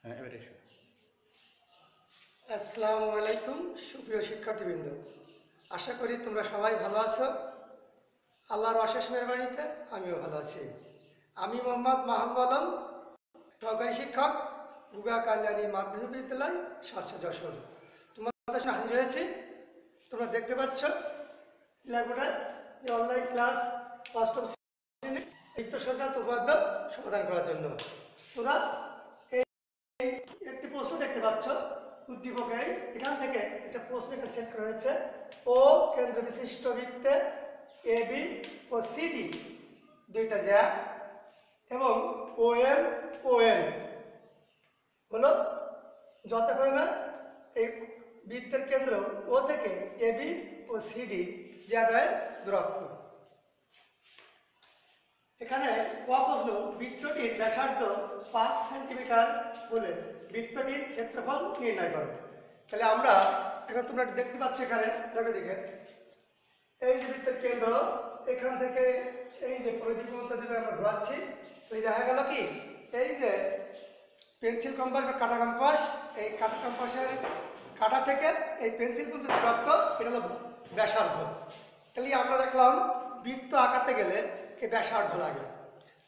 এবারে এসো। আসসালামু আলাইকুম সুপ্রিয় শিক্ষার্থীবৃন্দ, আশা করি তোমরা সবাই ভালো আছো। আল্লাহর অশেষ মেহরবানিতে আমিও ভালো আছি। আমি মোহাম্মদ মাহবুব আলম, সহকারী শিক্ষক, গুগা কল্যাণী মাধ্যমিক বিদ্যালয়, সারসা, যশোর। তোমাদের সামনে হাজির হয়েছি। তোমরা দেখতে পাচ্ছ ব্ল্যাকবোর্ডে যে অনলাইন ক্লাস অষ্টম শ্রেণীর বৃত্ত সংক্রান্ত উপাদ্য সমাধান করার জন্য তোমরা একটি প্রশ্ন দেখতে পাচ্ছ। উদ্দীপকে এখান থেকে একটা প্রশ্ন এখানে সেট করা হয়েছে। ও কেন্দ্র বিশিষ্ট বৃত্তে এ বি ও সিডি দুইটা জ্যা এবং ও এম ও এন হলো যথাক্রমে এই বৃত্তের কেন্দ্র ও থেকে এ বি ও সিডি জ্যাদ্বয়ের দূরত্ব। এখানে প্রশ্ন, বৃত্তটির ব্যাসার্ধ 5 সেন্টিমিটার হলে বৃত্তটির ক্ষেত্রফল নির্ণয় করো। তাহলে আমরা এখন তোমরা দেখতে পাচ্ছ এখানে দেখো দিকে এই যে বৃত্তের কেন্দ্র, এখান থেকে এই যে পরিধি পর্যন্ত যদি আমরা ঘোরাচ্ছি, তো দেখা গেল কি এই যে পেন্সিল কম্পাস বা কাটা কম্পাস, এই কাটা কম্পাসের কাটা থেকে এই পেন্সিল পর্যন্ত দূরত্ব, এটা হলো ব্যাসার্ধ। তাহলে আমরা দেখলাম বৃত্ত আঁকাতে গেলে এই ব্যাসার্ধ লাগে।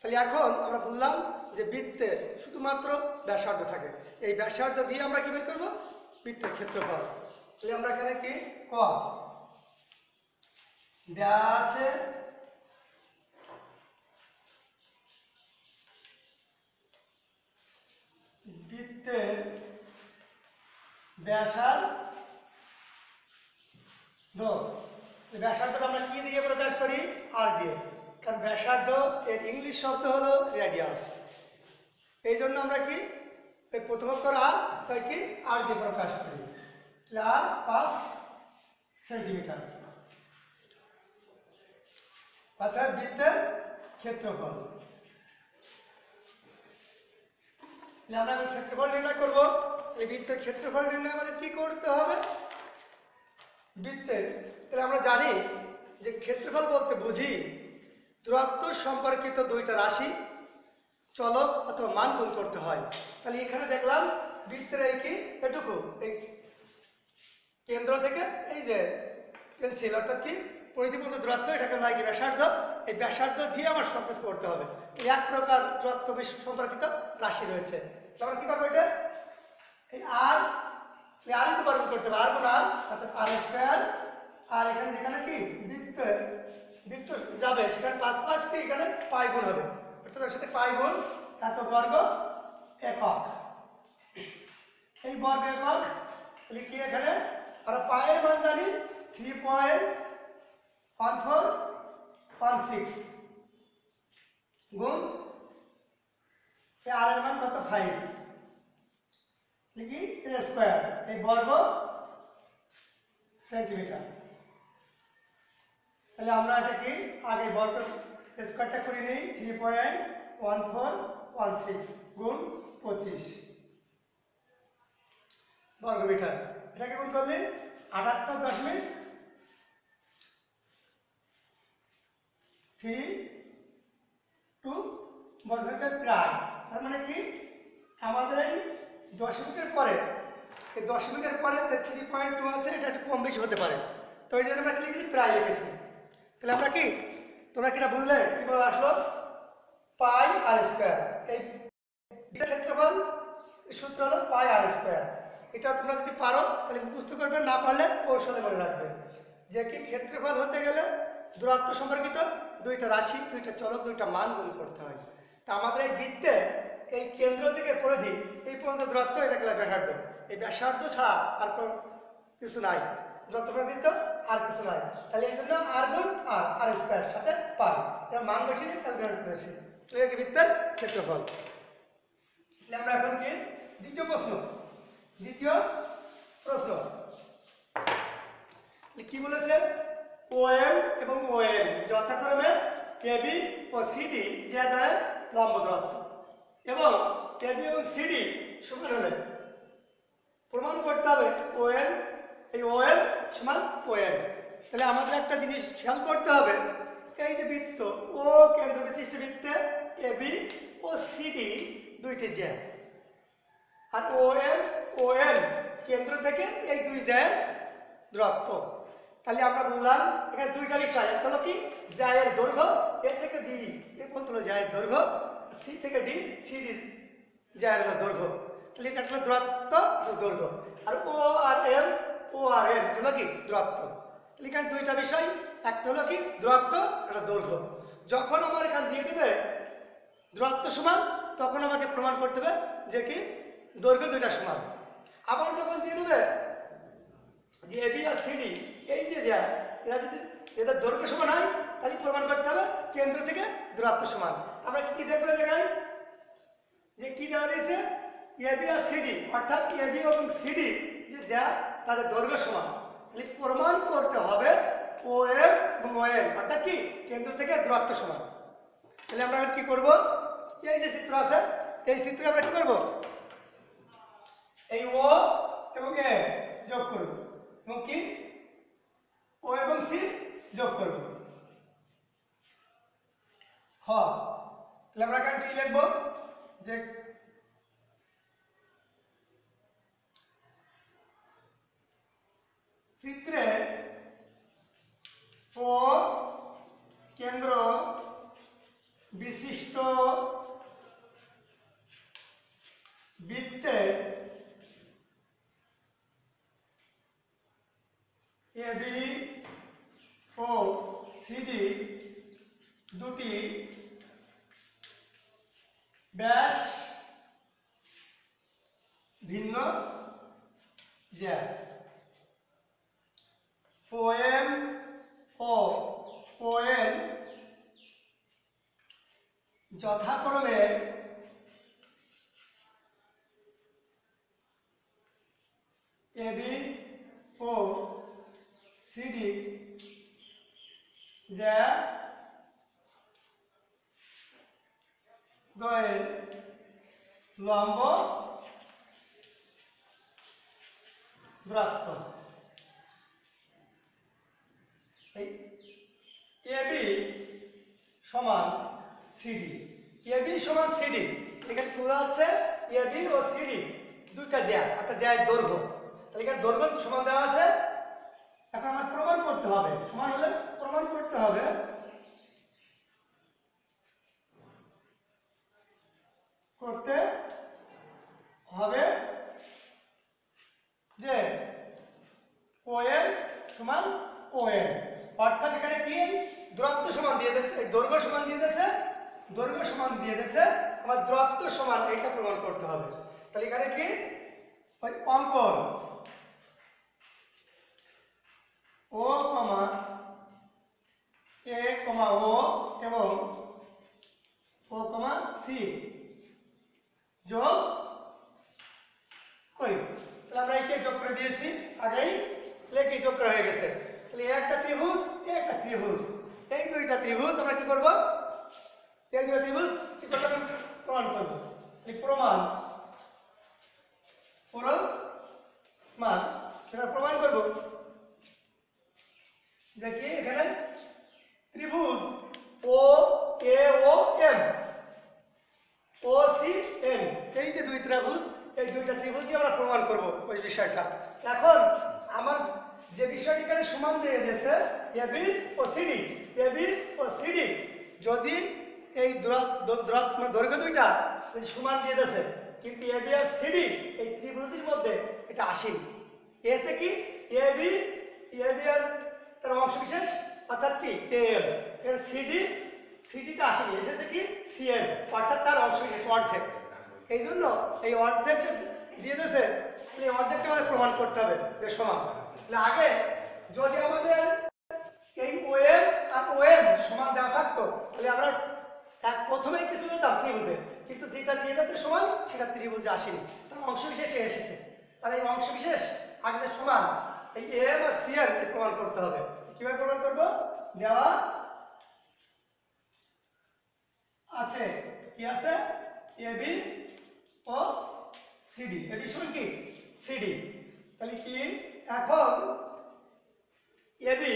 তাহলে এখন আমরা বললাম যে বৃত্তে শুধুমাত্র ব্যাসার্ধ থাকে, এই ব্যাসার্ধ দিয়ে আমরা কি বের করবো? বৃত্তের ক্ষেত্রফল। তাহলে আমরা এখানে কি ক দেওয়া আছে বৃত্তের ব্যাসার্ধ, ব্যাসার্ধটা আমরা কি দিয়ে প্রকাশ করি? আর দিয়ে, কারণ ব্যাসার্ধ এর ইংলিশ শব্দ হলো রেডিয়াস। এই জন্য আমরা কি প্রথম অক্ষর আর, তাই কি আর দিয়ে প্রকাশ করি। আর 5 সেন্টিমিটার, অর্থাৎ বৃত্তের ক্ষেত্রফল। আমরা ক্ষেত্রফল নির্ণয় করবো। এই বৃত্তের ক্ষেত্রফল নির্ণয় আমাদের কি করতে হবে? বৃত্তের, তাহলে আমরা জানি যে ক্ষেত্রফল বলতে বুঝি দূরত্ব সম্পর্কিত দুইটা রাশি চলক অথবা মান গুণ করতে হয়। তাহলে এখানে দেখলাম বৃত্তের এই কি এটুকু, এই কেন্দ্র থেকে এই যে পেন্সিল অর্থাৎ কি পরিধি পর্যন্ত দূরত্ব, এটাকে বলা হয় কি ব্যাসার্ধ। এই ব্যাসার্ধ দিয়ে আমার সব কিছু করতে হবে। এক প্রকার দূরত্ব সম্পর্কিত রাশি রয়েছে। আমরা কি করবো? এটা এই আর আরই তো বর্গ করতে হবে, আর গুণ আর অর্থাৎ আর স্কয়ার। আর এখানে যেখানে কি বৃত্ত যাবে সেখানে 5 5 কি এখানে পাই গুণ হবে, অর্থাৎ এর সাথে পাই গুণ এত বর্গ একক। এই বর্গ একক লিখি এখানে। আর পায়ের মান জানি 3.1416 গুণ আর এর মান কত? 5 লিখি এ স্কয়ার, এই বর্গ সেন্টিমিটার। তাহলে আমরা এটা কি আগে বর্গ স্কয়ারটা করে নিই। 3.1416 গুণ 25 বর্গমিটার। এটাকে গুণ করলে 78.32 বর্গমিটার প্রায়। তার মানে কি আমাদের এই দশমিকের পরে, এই দশমিকের পরে 3.2 আছে, এটা একটু কম বেশি হতে পারে। তো এই জন্য আমরা কি লিখেছি? প্রায় লিখেছি। তাহলে আমরা কি, তোমরা কিটা বললে কিভাবে আসলো? পাই আর স্কয়ার। এই ক্ষেত্রফল সূত্র হলো পাই আর স্কয়ার। এটা তোমরা যদি পারো তাহলে মুখস্থ করবে, না পারলে কৌশলে মনে রাখবে যে কি ক্ষেত্রফল হতে গেলে দূরত্ব সম্পর্কিত দুইটা রাশি, দুইটা চলক, দুইটা মান গুণ করতে হয়। তা আমাদের এই বৃত্তে এই কেন্দ্র থেকে পরিধি এই পর্যন্ত দূরত্ব, এটাকে ব্যাসার্ধ। এই ব্যাসার্ধ ছাড়া আর কিছু নাই, দূরত্ব প্রকৃত আর কিছু নাই। তাহলে এই জন্য আর গুণ আর আর স্কয়ার সাথে পাই, এটা মান বসিয়ে ক্যালকুলেট করেছি। এটা কি বৃত্তের ক্ষেত্রফল। তাহলে আমরা এখন কি দ্বিতীয় প্রশ্ন কি বলেছে? ওএম এবং ওএন যথাক্রমে এবি ও সিডি জ্যাদ্বয়ের লম্ব দূরত্ব, এবং এবি এবং সিডি সমান হলে প্রমাণ করতে হবে ওএন, এই ওএন সমান ওএন। তাহলে আমাদের একটা জিনিস খেয়াল করতে হবে, এই যে বৃত্ত ও কেন্দ্র বিশিষ্ট বৃত্তে এবি ও সিডি দুইটি জ্যা, আর ও এন কেন্দ্র থেকে এই দুই জায়ের দূরত্ব। তাহলে আমরা বললাম এখানে দুইটা বিষয়, একটা হলো কি জায়ের দৈর্ঘ্য, এ থেকে বি এ পর্যন্ত হলো জায়ের দৈর্ঘ্য, সি থেকে ডি সিডি জায়ের দৈর্ঘ্য। তাহলে এটা হলো দূরত্ব, দৈর্ঘ্য। আর ও আর এন হলো কি দূরত্ব। তাহলে এখানে দুইটা বিষয়, একটা হলো কি দূরত্ব, একটা দৈর্ঘ্য। যখন আমার এখানে দিয়ে দেবে দূরত্ব সমান, তখন আমাকে প্রমাণ করতে হবে যে কি দৈর্ঘ্য দুইটা সমান। আবার যখন দিয়ে দেবে যে এবি আর সিডি এই যে যায়, এরা যদি এদের দৈর্ঘ্য সমান হয়, তাহলে প্রমাণ করতে হবে কেন্দ্র থেকে দূরত্ব সমান। আমরা কি দেখবো জায়গায় যে কি দেওয়া রয়েছে, এবি আর সিডি, অর্থাৎ এবি এবং সিডি যে যা তাদের দৈর্ঘ্য সমান। তাহলে প্রমাণ করতে হবে ও এম এবং ও এন, অর্থাৎ কি কেন্দ্র থেকে দূরত্ব সমান। তাহলে আমরা কি করব, এই যে চিত্র আছে এই চিত্রে আমরা কি করব, এই ও এবং এ যোগ করব এবং কি ও এবং সি যোগ করব। তাহলে আমরা এখানে কি লিখব যে চিত্রে ও কেন্দ্র বিশিষ্ট বৃত্তে এবি ও সিডি দুটি ব্যাস ভিন্ন জ্যা। ওএম ও ওএন যথাক্রমে এবি ও সিডি যা দ্বয়ের লম্ব দূরত্ব। এবি সমান সিডি, এবি সমান সিডি, এখানে বোঝা যাচ্ছে এবি ও সিডি দুইটা জ্যা, একটা জ্যায়ের দৈর্ঘ্য। তাহলে এখানে দৈর্ঘ্য সমান দেওয়া আছে। এখন আমার প্রমাণ করতে হবে, সমান হলে প্রমাণ করতে হবে যে ওএন সমান ওএন, অর্থাৎ এখানে কি দূরত্ব সমান দিয়ে দিয়েছে, এই দৈর্ঘ্য সমান দিয়ে দিয়েছে, দৈর্ঘ্য সমান দিয়ে দিয়েছে, আমার দূরত্ব সমান, এটা প্রমাণ করতে হবে। তাহলে এখানে কি ওই অঙ্কন ও কমা এ কমা ও এবং ও কমা সি যোগ করি। তাহলে আমরা একে যোগ করে দিয়েছি আগেই, লেখি যোগ করা হয়ে গেছে। তাহলে একটা ত্রিভুজ একটা ত্রিভুজ, এই দুইটা ত্রিভুজ আমরা কি করব, এই দুইটা ত্রিভুজ কি করতে হবে, প্রমাণ করব। এই প্রমাণ প্রমাণ সেটা প্রমাণ করব যে কি এখানে ত্রিভুজ ও এ O M O C N, এই যে দুই ত্রিভুজ, এই দুইটা ত্রিভুজ দিয়ে আমরা প্রমাণ করব ওই বিষয়টা। এখন আমার যে বিষয়টি এখানে সমান দিয়ে দিয়েছে এবি ও সিডি, এবি ও সিডি যদি এই দৈর্ঘ্য দুইটা যদি সমান দিয়ে দিয়েছে, কিন্তু এবি আর সিডি এই ত্রিভুজের মধ্যে এটা আসেনি। এসে কি এবি এবি আর তার অংশ বিশেষ অর্থাৎ কি এল, এর সিডি সিডিটা আসেনি, এসেছে কি সিএল অর্থাৎ তার অংশ বিশেষ অর্ধেক। এই জন্য এই অর্ধেক দিয়ে দিয়েছে, এই অর্ধেকটা আমাদের প্রমাণ করতে হবে যে সমান। তাহলে আগে যদি আমাদের এই ওএম আর ওএম সমান দেওয়া থাকতো, তাহলে আমরা প্রথমেই কিছু দিতাম ত্রিভুজে, কিন্তু যেটা দিয়ে দিয়েছে সমান সেটা ত্রিভুজে আসেনি, তার অংশ বিশেষে এসেছে। তাহলে এই অংশ বিশেষ আগে সমান, এই এম আর সি এর প্রমাণ করতে হবে। কিভাবে প্রমাণ করব, দেওয়া আছে কি আছে এবি ও সিডি, এবি সমান কি সিডি। তাহলে কি এখন এবি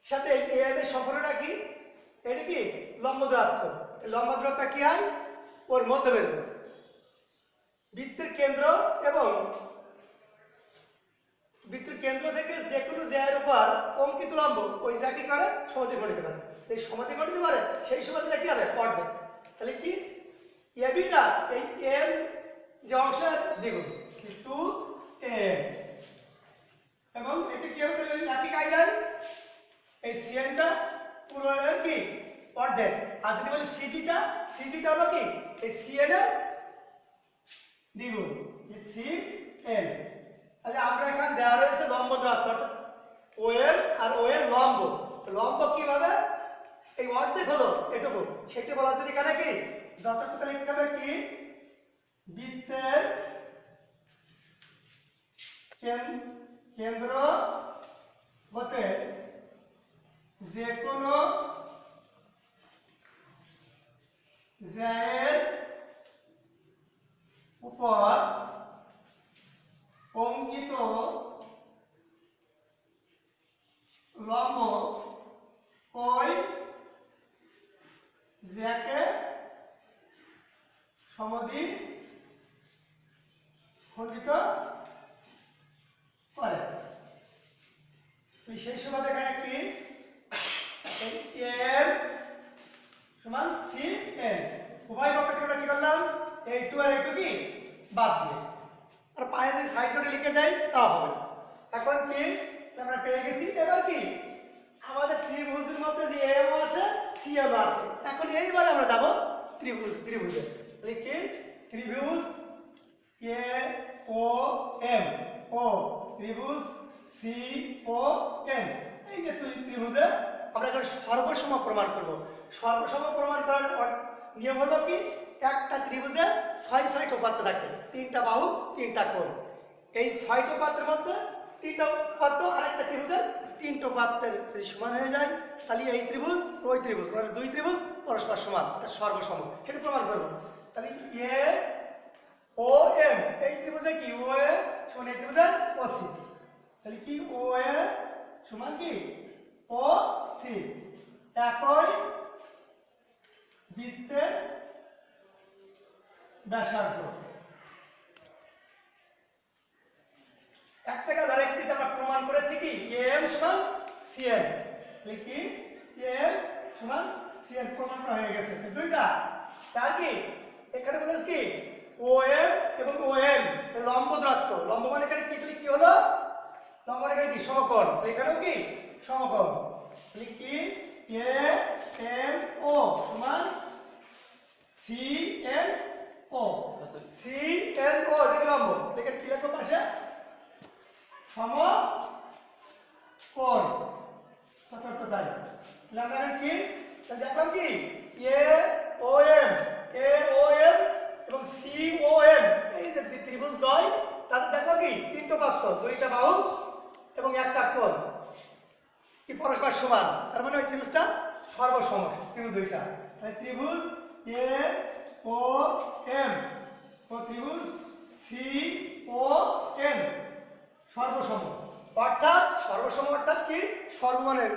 সাথে এ এর সম্পর্কটা কি, এটা কি লম্ব দূরত্ব, লম্ব দূরত্ব কি হয় ওর মধ্যবিন্দু, বৃত্ত কেন্দ্র এবং বৃত্তের কেন্দ্র থেকে যে কোনো জায়গার উপর অঙ্কিত লম্ব ওই জায়গাকে করে সমান্তরাল গঠিত করে। এই সমান্তরাল গঠিত করে সেই সমান্তরালটা কি হবে? অর্ধেক। তাহলে কি এবিটা এই এম যে অংশের দ্বিগুণ 2m এবং এটা কি হবে? তাহলে একই কায়দায় এই সিএনটা পুরো এর কি অর্ধেক। আর যদি বলি সিটিটা হলো কি এই সিএন এর দ্বিগুণ সিএন। তাহলে আমরা এখানে দেওয়া রয়েছে লম্ব দূরত্ব অর্থাৎ ওএম আর ওএর লম্ব কিভাবে এই অর্ধেক হলো এটুকু সেটি বলার জন্য এখানে কি যথাযথ লিখতে হবে কি বৃত্তের কেন্দ্র হতে যে কোনো জায়ের উপর অঙ্কিত লম্ব ওই জ্যাকে সমদ্বিখণ্ডিত করে। সেই সময় এখানে কি এম সমান সি এন উভয় পক্ষ থেকে কি করলাম এই টু আর একটু কি বাদ দিয়ে আর পায়ে যদি সাইড করে লিখে দেয় তা হবে। এখন কি আমরা পেয়ে গেছি। এবার কি আমাদের ত্রিভুজের মধ্যে যে এম আছে সি এম আছে। এখন এইবার আমরা যাব ত্রিভুজে। তাহলে কি ত্রিভুজ এ ও এম ও ত্রিভুজ সি ও এম। এই যে ত্রিভুজে আমরা এখন সর্বসম প্রমাণ করব। সর্বসম প্রমাণ করার নিয়ম হলো কি একটা ত্রিভুজে 6টি উপাত্ত থাকে, 3টা বাহু 3টা কোণ। এই 6টি উপাত্তের মধ্যে 3টা উপাত্ত আর একটা ত্রিভুজের 3টা উপাত্তের যদি সমান হয়ে যায় তাহলে এই ত্রিভুজ ওই ত্রিভুজ মানে দুই ত্রিভুজ পরস্পর সমান, সর্বসম সেটা প্রমাণ করব। তাহলে এ ও এম এই ত্রিভুজে কি ও এ সমান এই ত্রিভুজে ও সি। তাহলে কি ও এ সমান কি ও সি একই বৃত্তের ব্যাসার্ধ। একটা কাজ আরেকটি আমরা প্রমাণ করেছি কি এম সমান সিএন। কি এম সমান সিএন প্রমাণ করা হয়ে গেছে দুইটা। তার কি এখানে বলেছে কি ও এম এবং ও এম লম্ব দূরত্ব। লম্ব মানে এখানে কি হলো লম্ব মানে এখানে কি সমকোণ। এখানেও কি সমকোণ। কি এ এম ও সমান C N O. C N O দেখলাম এখানে কি লেখো পাশে সমকোণ চতুর্থ তাই। আমরা কি দেখলাম কি এ ও এম এবং সি ও এম এই যে ত্রিভুজ দ্বয় তাদের দেখো কি 3টা উপাত্ত 2টা বাহু এবং একটা কোণ কি পরস্পর সমান। তার মানে ওই ত্রিভুজটা সর্বসম ত্রিভুজ দুইটা। ত্রিভুজ এ ও এম ও ত্রিভুজ সি ও এম সর্বসম। অর্থাৎ সর্বসম অর্থাৎ কি সর্বমানের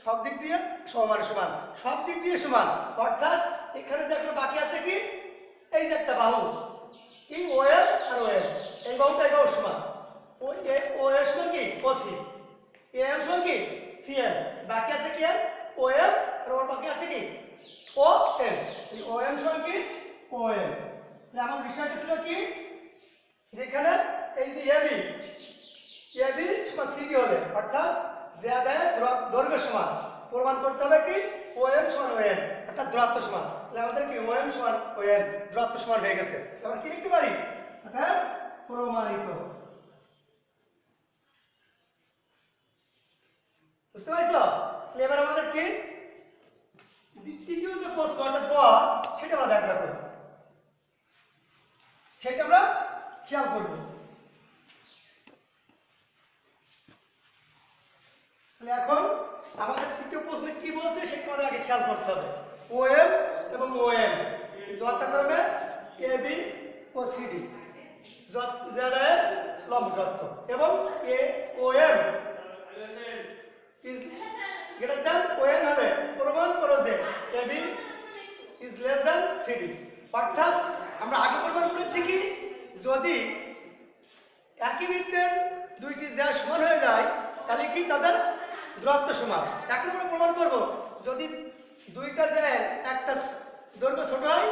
সব দিক দিয়ে সমান সমান সব দিক দিয়ে সমান। অর্থাৎ এখানে যে একটা বাকি আছে কি এই যে একটা বাহু কি ও এম আর ও এম এই বাহুটা এই বাহু সমান। ও এম সমান কি ও সি এম সমান কি সি এম বাকি আছে কি ও এম আর ওর বাকি আছে কি ও এম। এই ও এম সমান কি ও এম। আমার বিষয়টা ছিল কি যেখানে এই যে এবি সমান সিডি হলে অর্থাৎ জ্যাদের দৈর্ঘ্য সমান প্রমাণ করতে হবে কি ও এম সমান ও এম অর্থাৎ দূরত্ব সমান। তাহলে আমাদের কি ও এম সমান ও এম দূরত্ব সমান হয়ে গেছে। আমরা কি লিখতে পারি অর্থাৎ প্রমাণিত। বুঝতে পারছো? এবার আমাদের কি তৃতীয় যে প্রশ্ন অর্থাৎ গ সেটা আমরা দেখবো সেটা আমরা খেয়াল করবো। তাহলে এখন আমাদের তৃতীয় প্রশ্নে কি বলছে সেটা আমাদের আগে খেয়াল করতে হবে। ও এম এবং ও এম যথাক্রমে এ বি ও সিডি যাদের লম্ব দূরত্ব এবং A O M is greater than O N হলে প্রমাণ করো যে A B is less than CD. অর্থাৎ আমরা আগে প্রমাণ করেছি কি যদি যদি একই বৃত্তের দুইটি জ্যা সমান হয়ে যায় তাহলে কি তাদের দূরত্ব সমান। এখন আমরা প্রমাণ করব যদি দুইটা জ্যা একটা দৈর্ঘ্য ছোট হয়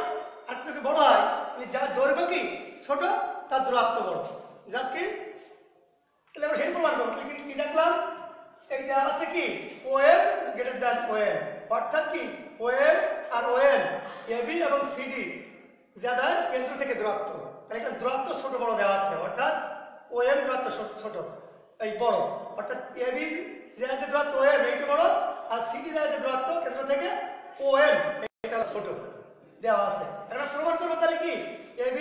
আর একটা বড় হয় তাহলে যার দৈর্ঘ্য কি ছোট তার দূরত্ব বড়। যার কি তাহলে আমরা সেটা প্রমাণ করবো। কি দেখলাম এই দেওয়া আছে কি OM is greater than ON, অর্থাৎ কি OM আর ON AB এবং CD যারা কেন্দ্র থেকে দূরত্ব, তাহলে এখানে দূরত্ব ছোট বড় দেওয়া আছে, অর্থাৎ OM দূরত্ব ছোট এই বড়, অর্থাৎ AB যারা যে দূরত্ব OM এইটা বড় আর CD যারা যে দূরত্ব কেন্দ্র থেকে ON এটা ছোট দেওয়া আছে। এখন প্রমাণ করবো তাহলে কি AB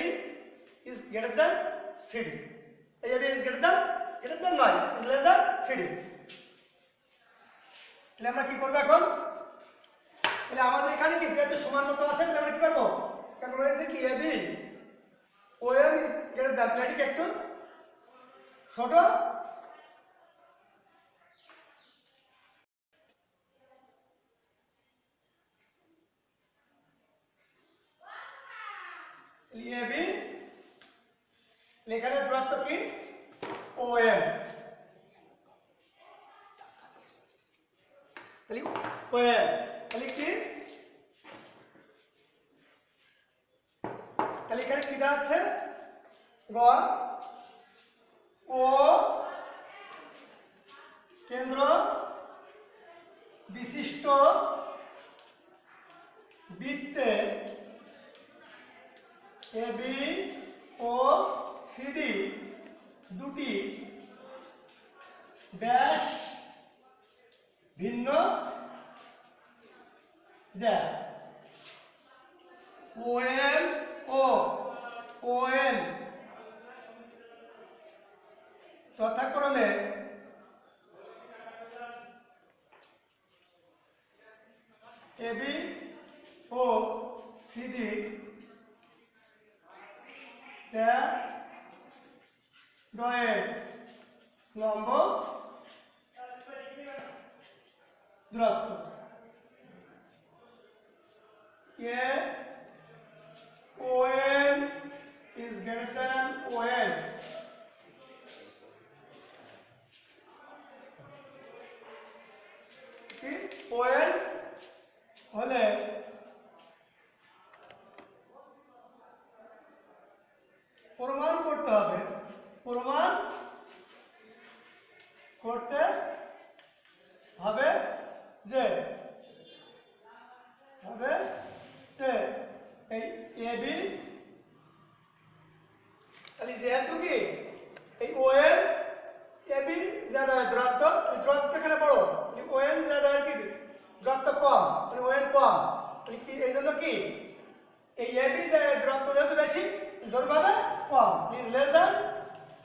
is greater than CD, AB is greater than নয় ইজ লেস দ্যান CD। তাহলে আমরা কি করবো এখন, তাহলে আমাদের এখানে কি যেহেতু সমান মতো আছে তাহলে আমরা কি করবো, কারণ বলেছে কি AB OM is greater than, প্লেটিক একটু ছোট AB এখানে দূরত্ব কি OM, তাহলে OM তাহলে কি তাহলে এখানে কি দাঁড়াচ্ছে গ ও কেন্দ্র বিশিষ্ট বৃত্তে AB ও CD দুটি ব্যাস ভিন্ন জ্যা OM ও ON যথাক্রমে AB ও CD জ্যা দ্বয়ের লম্ব দূরত্ব ON is greater than ON, কি ON হলে প্রমাণ করতে হবে যে এই AB তাহলে যেহেতু কি এই ON AB যারা দূরত্ব এখানে বড়, ON যারা কি দূরত্ব কম, তাহলে ON কম, তাহলে কি এই জন্য কি এই AB যারা দূরত্ব যেহেতু বেশি দৈর্ঘ্য হবে কম, ইজ লেস দ্যান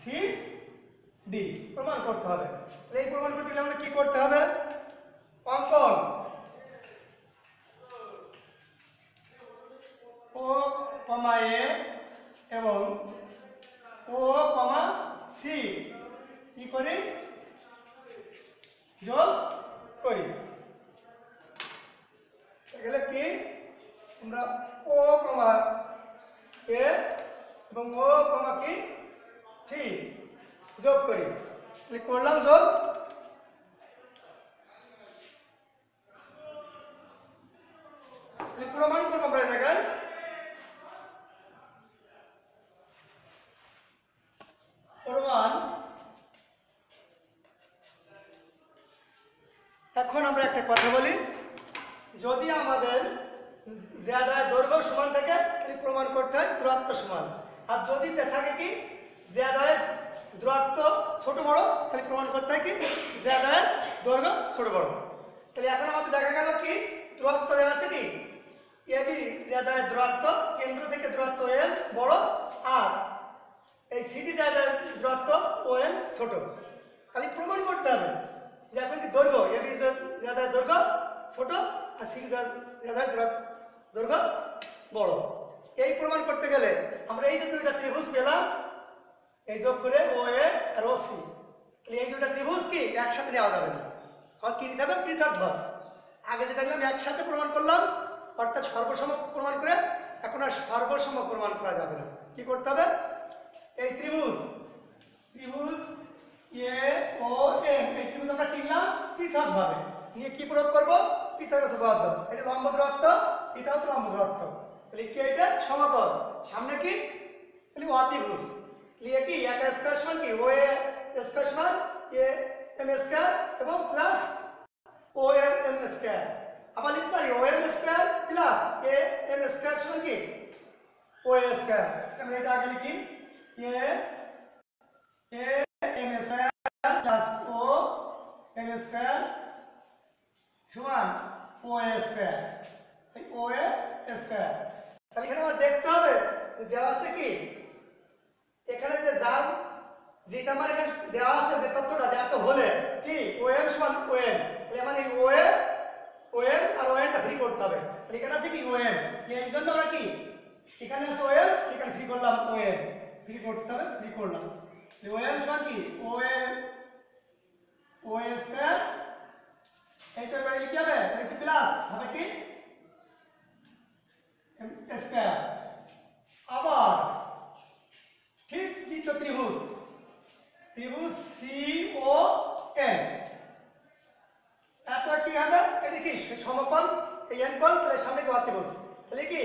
CD প্রমাণ করতে হবে। তাহলে এই প্রমাণ করতে গেলে আমাদের কি করতে হবে, অঙ্কন O, A এবং O, C কি করি যোগ করি, এগুলো কি আমরা O, A এবং O, কি C যোগ করি, তাহলে করলাম যোগ, প্রমাণ করবো আমরা জায়গায় প্রমাণ। এখন আমরা একটা কথা বলি, যদি আমাদের দৈর্ঘ্য সমান থাকে তাহলে প্রমাণ করতে হয় দূরত্ব সমান, আর যদি থাকে কি দূরত্ব ছোট বড় তাহলে প্রমাণ করতে হয় কি দৈর্ঘ্য ছোট বড়। তাহলে এখন আমাদের দেখা গেল কি দূরত্ব দেওয়া আছে কি AB দূরত্ব কেন্দ্র থেকে দূরত্ব M বড় আর এই CD দূরত্ব OM ছোট, খালি প্রমাণ করতে হবে যে এখন কি দৈর্ঘ্য AB দৈর্ঘ্য ছোট আর CD দৈর্ঘ্য বড়। এই প্রমাণ করতে গেলে আমরা এই যে দুইটা ত্রিভুজ পেলাম এই যোগ করে OA আর OC, তাহলে এই দুইটা ত্রিভুজ কি একসাথে নেওয়া যাবে না, আর কি নিতে হবে পৃথকভাবে। আগে যেটা নিলাম একসাথে প্রমাণ করলাম অর্থাৎ সর্বসম প্রমাণ করে, এখন আর সর্বসম প্রমাণ করা যাবে না, কি করতে হবে এই ত্রিভুজ ত্রিভুজ এ ও এম, এই ত্রিভুজ আমরা কিনলাম পৃথক ভাবে নিয়ে কি প্রয়োগ করব, পৃথক উপপাদ্য। এটা লম্ব দূরত্ব, এটাও তো লম্ব দূরত্ব, তাহলে কি এটা সমকোণ, সামনে কি তাহলে অতিভুজ, তাহলে কি এক স্কয়ার সমান কি ও এ স্কয়ার সমান এ এম স্কয়ার এবং plus O M M square. আবার লিখতে পারি O M square plus A M square সমান কি ও এ স্কয়ার। আমরা এটা আগে লিখি A A M square plus O M square সমান ও এ স্কয়ার, এই ও এ স্কয়ার। তাহলে এখানে আমার দেখতে হবে যে দেওয়া আছে কি এখানে যে জাল যেটা আমার এখানে দেওয়া আছে যে তথ্যটা যে এত হলে কি ও এম সমান ও এম, তাহলে আমার এই ও এ ও এম আর ও এমটা ফ্রি করতে হবে। তাহলে এখানে আছে কি ও এম, এই জন্য আমরা কি এখানে আছে ও এম, এখানে ফ্রি করলাম ও এম, ফ্রি করতে হবে, ফ্রি করলাম। ও এম সমান কি O M O A square, এইটা এবারে কি হবে এটা প্লাস হবে কি এম স্কয়ার। আবার ঠিক দ্বিতীয় ত্রিভুজ ত্রিভুজ সি ও এন, তারপর কি হবে এটা কি সমকোণ এই এন কোণ, তাহলে সামনে কি অতিভুজ, তাহলে কি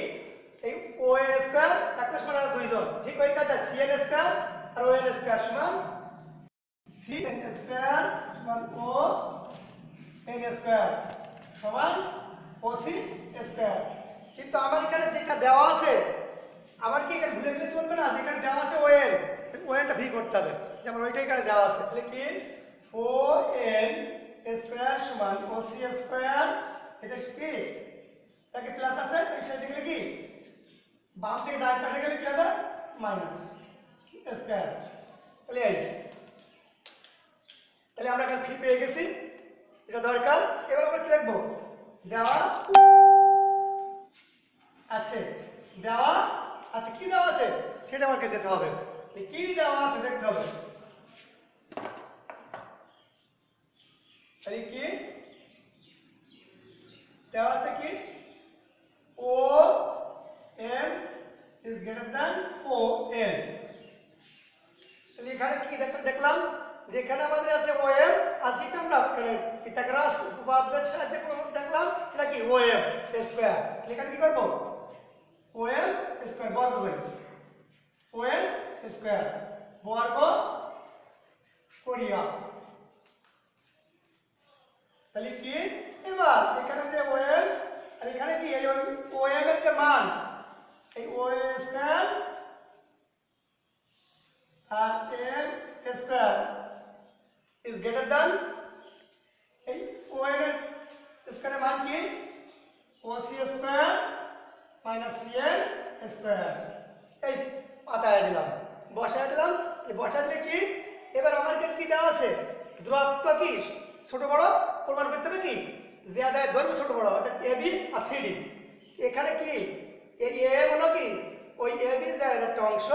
এই ও এ স্কয়ার একটা সমান আর দুইজন ঠিক ওই কাটা সি এন স্কয়ার আর ও এন স্কয়ার সমান সি এন স্কয়ার সমান ও এন স্কয়ার সমান ও সি স্কয়ার। কিন্তু আমার এখানে যেটা দেওয়া আছে আমার কি এখানে ভুলে গেলে চলবে না, যেখানে দেওয়া আছে ও এন, ও এনটা ফ্রি করতে হবে, যেমন ওইটা এখানে দেওয়া আছে, তাহলে কি ও এন স্কয়ার সমান ও সি স্কয়ার, এটা কি এটাকে প্লাস আছে এই সাইডে গেলে কি বাম থেকে ডান পাশে গেলে কি হবে মাইনাস স্কয়ার। তাহলে এই তাহলে আমরা এখানে ফ্রি পেয়ে গেছি, এটা দরকার। এবার আমরা কি লিখবো দেওয়া আছে, দেওয়া আছে কি দেওয়া আছে সেটা আমাকে যেতে হবে, কি দেওয়া আছে দেখতে হবে। তাহলে কি দেওয়া আছে কি O M is greater than O N, তাহলে এখানে কি দেখলাম যেখানে আমাদের আছে ও এম আর যেটা আমরা এখানে পিথাগোরাস উপপাদ্যের সাহায্যে দেখলাম এটা কি ও এম স্কয়ার, এখানে কি করব ও এম স্কয়ার বর্গ করি, ও এম স্কয়ার বর্গ করিয়া, তাহলে কি এবার এখানে যে ও এম আর এখানে কি এই ও এম এর যে মান এই ও এ স্কয়ার আর M square is greater than এই ও এম এর স্কয়ারের মান কি O C square minus C N square, এই পাতায় দিলাম বসায় দিলাম, এই বসায় দিলে কি এবার আমার কি দেওয়া আছে দূরত্ব কি ছোট বড় প্রমাণ করতে হবে কি যে আদায় দৈর্ঘ্য ছোট বড় অর্থাৎ A B R C D, এখানে কি এই এ হলো কি ওই এ বি জায়গার একটা অংশ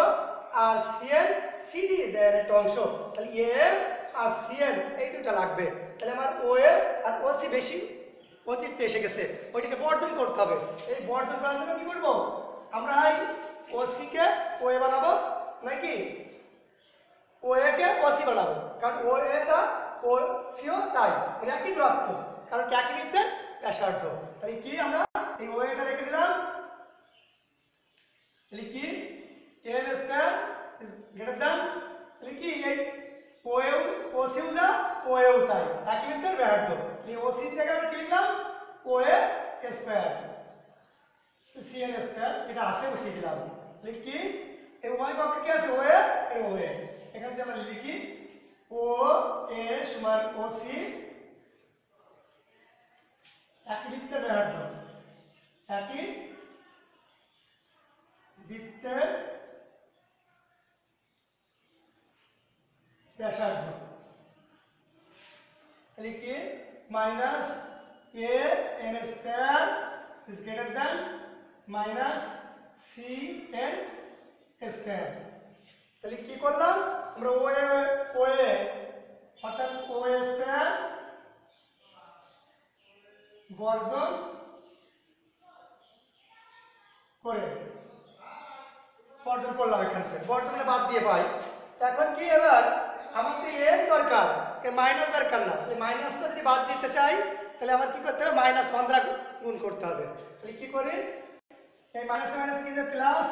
আর সি এন সি ডি জায়গার একটা অংশ, তাহলে এ আর সি এন এই দুটো লাগবে, তাহলে আমার ও এ আর ও সি বেশি অতিরিক্ত এসে গেছে, ওইটাকে বর্জন করতে হবে। এই বর্জন করার জন্য কি করব আমরা এই ও সি কে ও এ বানাবো নাকি ও এ কে ও সি বানাবো, কারণ ও এ যা ও সিও তাই, মানে একই দূরত্ব কারণ কি একই বৃত্তের ব্যাসার্ধ। তাহলে কি আমরা এই ও এটা রেখে দিলাম, তাহলে কি N square is greater than, তাহলে কি এই ও এ ও সিও যা ও এও তাই একই বৃত্তের ব্যাসার্ধ, এই ও সি থেকে আমরা কি লিখলাম ও A square C N square, এটা আসে বসিয়ে দিলাম, তাহলে কি এই ওয়াই পক্ষে কি আছে ও এ এই ও এ, এখানে যদি আমরা লিখি ও এ সমান ও সি একই বৃত্তের ব্যাসার্ধ, একই বৃত্তের ব্যাসার্ধ, তাহলে কি minus A N square is greater than minus C N square. তাহলে কি করলাম আমরা ও এ অর্থাৎ ও এ স্কয়ার বর্জন করে বর্জন করলাম, এখান থেকে বর্জন মানে বাদ দিয়ে পাই। এখন কি এবার আমাকে এম দরকার, মাইনাস দরকার না। এই মাইনাসটা যদি বাদ দিতে চাই তাহলে আমার কি করতে হবে, -1 দ্বারা গুণ করতে হবে। তাহলে কি করি, এই মাইনাস মাইনাস কি যে plus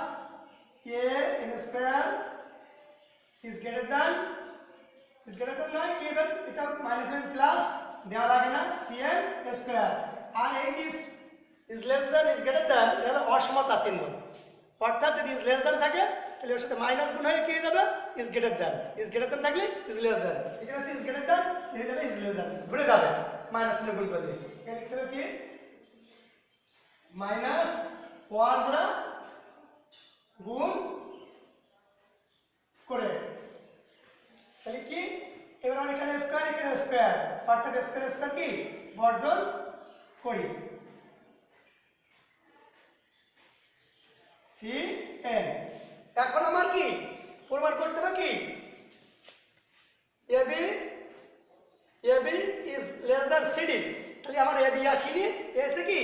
a n square is greater than নয় কি এবার এটা মাইনাস মাইনাস প্লাস দেওয়া লাগে না cn স্কয়ার, আর এই is less than is greater than এটা অসমতা চিহ্ন, অর্থাৎ যদি ইজ লেস দ্যান থাকে তাহলে ওর সাথে মাইনাস গুণ হয়ে কি হয়ে যাবে, ইজ গ্রেটার দ্যান থাকলে ইজ লেস দ্যান, এখানে আছে ইজ গ্রেটার দ্যান, এখানে ইজ লেস দ্যান ঘুরে যাবে মাইনাস চিহ্ন গুণ করলে। এখানে লিখতে হবে কি -1 দ্বারা গুণ করে, তাহলে কি এবার আমরা এখানে স্কয়ার অর্থাৎ স্কয়ার কি বর্জন করি, cn। এখন আমার কি প্রমাণ করতে হবে কি ab is less than cd, তাহলে আমার ab আসেনি, এসে কি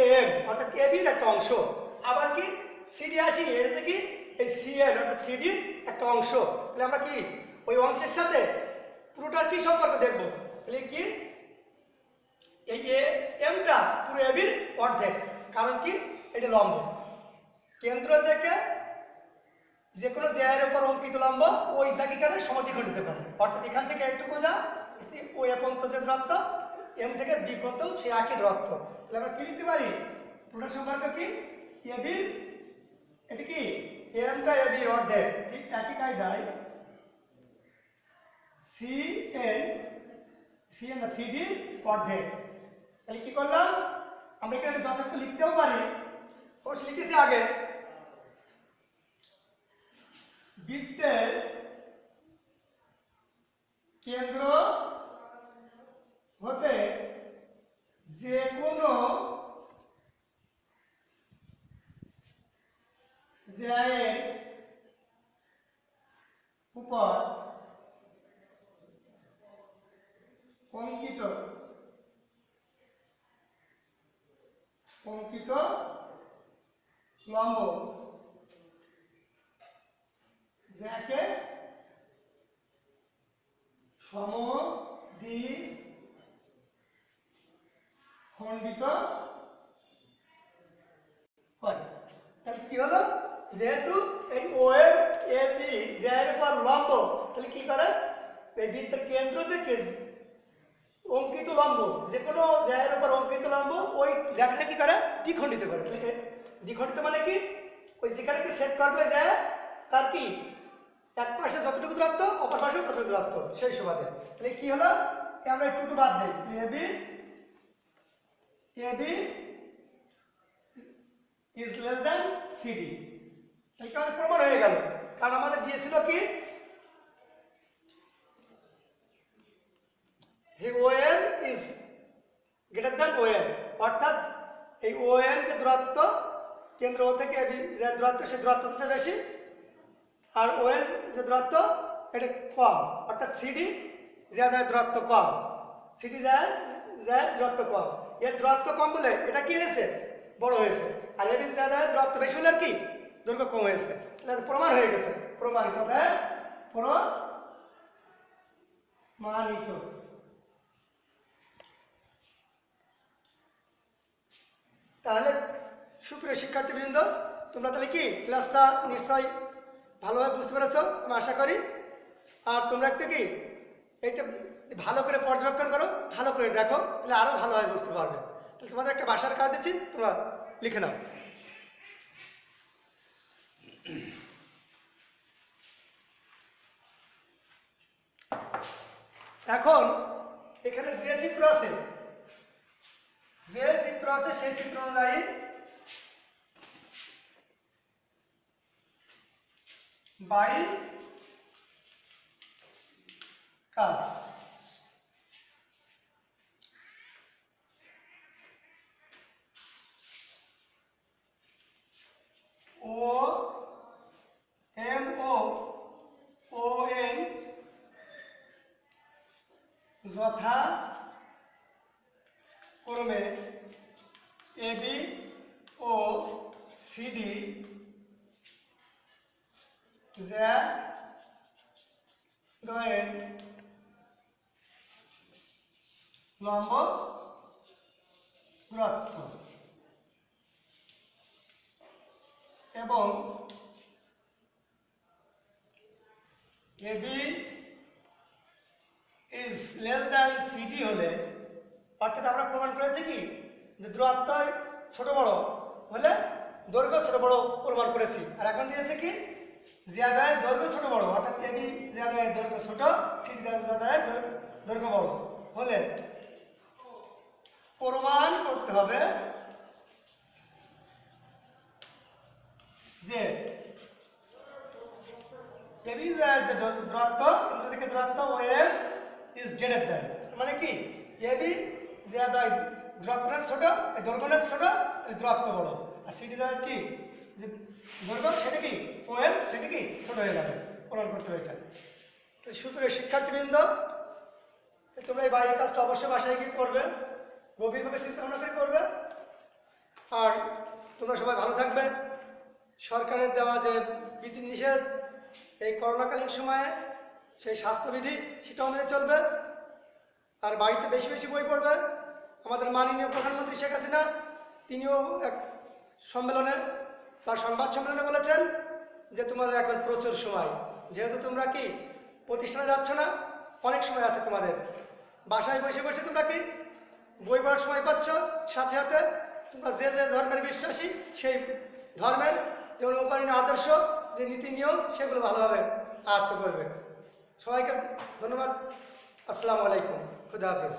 am অর্থাৎ ab এর একটা অংশ, আবার কি cd আসেনি, এসে কি এই cn অর্থাৎ cd এর একটা অংশ। তাহলে আমরা কি ওই অংশের সাথে পুরোটার কি সম্পর্ক দেখব, তাহলে কি এই mটা পুরো ab এর অর্ধেক, কারণ কি এটা লম্ব, কেন্দ্র থেকে যে কোনো জায়গার উপর অঙ্কিত লম্ব ওই জায়গাকে সমদ্বিখণ্ড দিতে পারে, অর্থাৎ এখান থেকে একটু যা ওই পর্যন্ত যে দূরত্ব m থেকে b পর্যন্ত সেই একই দূরত্ব। তাহলে আমরা কি লিখতে পারি, পুরোটার সম্পর্ক কি ab, এটা কি mটা ab এর অর্ধেক, ঠিক একই কায়দায় cn না cd অর্ধেক। তাহলে কি করলাম, আমরা এখানে যথার্থ লিখতেও পারি, অবশ্য লিখেছি আগে, বৃত্তের কেন্দ্র হতে যে কোনো জায়ের উপর অঙ্কিত লম্ব যাকে সমদ্বিখণ্ডিত করে। তাহলে কি হলো, যেহেতু এই OM AB জায়ের উপর লম্ব, তাহলে কি করে এই বৃত্তের কেন্দ্র থেকে অঙ্কিত লম্ব, যে কোনো জায়ের উপর অঙ্কিত লম্ব ওই জায়গাটা কি করে দ্বিখণ্ডিত করে। তাহলে দ্বিখণ্ডিত মানে কি, ওই যেখানে কি ছেদ করবে যায় তার কি এক পাশে যতটুকু দূরত্ব অপর পাশে ততটুকু দূরত্ব সেই সুবাদে। তাহলে কি হলো, আমরা একটু বাদ দিই, AB is less than CD, তাহলে আমাদের প্রমাণ হয়ে গেল, কারণ আমাদের দিয়েছিল কি ON is greater than ON, অর্থাৎ এই ON যে দূরত্ব কেন্দ্র থেকে AB যে দূরত্ব সেই দূরত্ব থেকে বেশি, আর ON যে দূরত্ব এটা কম, অর্থাৎ CD ज़्यादा দূরত্ব কম, CD ज़्यादा দূরত্ব কম, এর দূরত্ব কম বলে এটা কি হয়েছে বড় হয়েছে, আর AB ज़्यादा দূরত্ব বেশি হলে কি দৈর্ঘ্য কম হয়েছে। তাহলে প্রমাণ হয়ে গেছে, প্রমাণিত প্রমাণিত। তাহলে সুপ্রিয় শিক্ষার্থীবৃন্দ, তোমরা তাহলে কি ক্লাসটা নিশ্চয়ই ভালোভাবে বুঝতে পেরেছো আমি আশা করি, আর তোমরা একটু কি এইটা ভালো করে পর্যবেক্ষণ করো, ভালো করে দেখো, তাহলে আরো ভালোভাবে বুঝতে পারবে। তাহলে তোমাদের একটা বাসার কাজ দিচ্ছি, তোমরা লিখে নাও। এখন এখানে যে চিত্র আছে সেই চিত্র অনুযায়ী বাড়ির কাজ, ON যথাক্রমে AB ও CD জ্যা দয়ের লম্ব দূরত্ব এবং AB is less than CD হলে, অর্থাৎ আমরা প্রমাণ করেছি কি যে দূরত্ব ছোট বড় হলে দৈর্ঘ্য ছোট বড় প্রমাণ করেছি। আর এখন দিয়েছে কি জিয়াদায় দৈর্ঘ্য ছোট বড়, অর্থাৎ AB জিয়াদায় দৈর্ঘ্য ছোট, CD জিয়াদায় দৈর্ঘ্য বড় হলে প্রমাণ করতে হবে যে AB যে দূরত্ব কেন্দ্র থেকে দূরত্ব OM is greater than, মানে কি AB জিয়াদায় দূরত্বটা ছোট, দৈর্ঘ্যটা ছোট, দূরত্ব বড়, আর CD কি যে দৈর্ঘ্য সেটা কি OM সেটা কি ছোট হয়ে যাবে, প্রমাণ করতে হবে এটা। তো সুপ্রিয় শিক্ষার্থীবৃন্দ, তোমরা এই বাড়ির কাজটা অবশ্যই বাসায় গিয়ে করবে, গভীরভাবে চিন্তা ভাবনা করে করবে। আর তোমরা সবাই ভালো থাকবে। সরকারের দেওয়া যে বিধিনিষেধ এই করোনাকালীন সময়ে সেই স্বাস্থ্যবিধি সেটাও মেনে চলবে। আর বাড়িতে বেশি বেশি বই পড়বে। আমাদের মাননীয় প্রধানমন্ত্রী শেখ হাসিনা তিনিও এক সম্মেলনে বা সংবাদ সম্মেলনে বলেছেন যে তোমাদের এখন প্রচুর সময়, যেহেতু তোমরা কি প্রতিষ্ঠানে যাচ্ছ না, অনেক সময় আছে তোমাদের, বাসায় বসে বসে তোমরা কি বই পড়ার সময় পাচ্ছ, সাথে সাথে তোমরা যে যে ধর্মের বিশ্বাসী সেই ধর্মের যে অনুকরণীয় আদর্শ যে নীতি নিয়ম সেগুলো ভালোভাবে আয়ত্ত করবে। সবাইকে ধন্যবাদ। আসসালামু আলাইকুম, খুদা হাফেজ।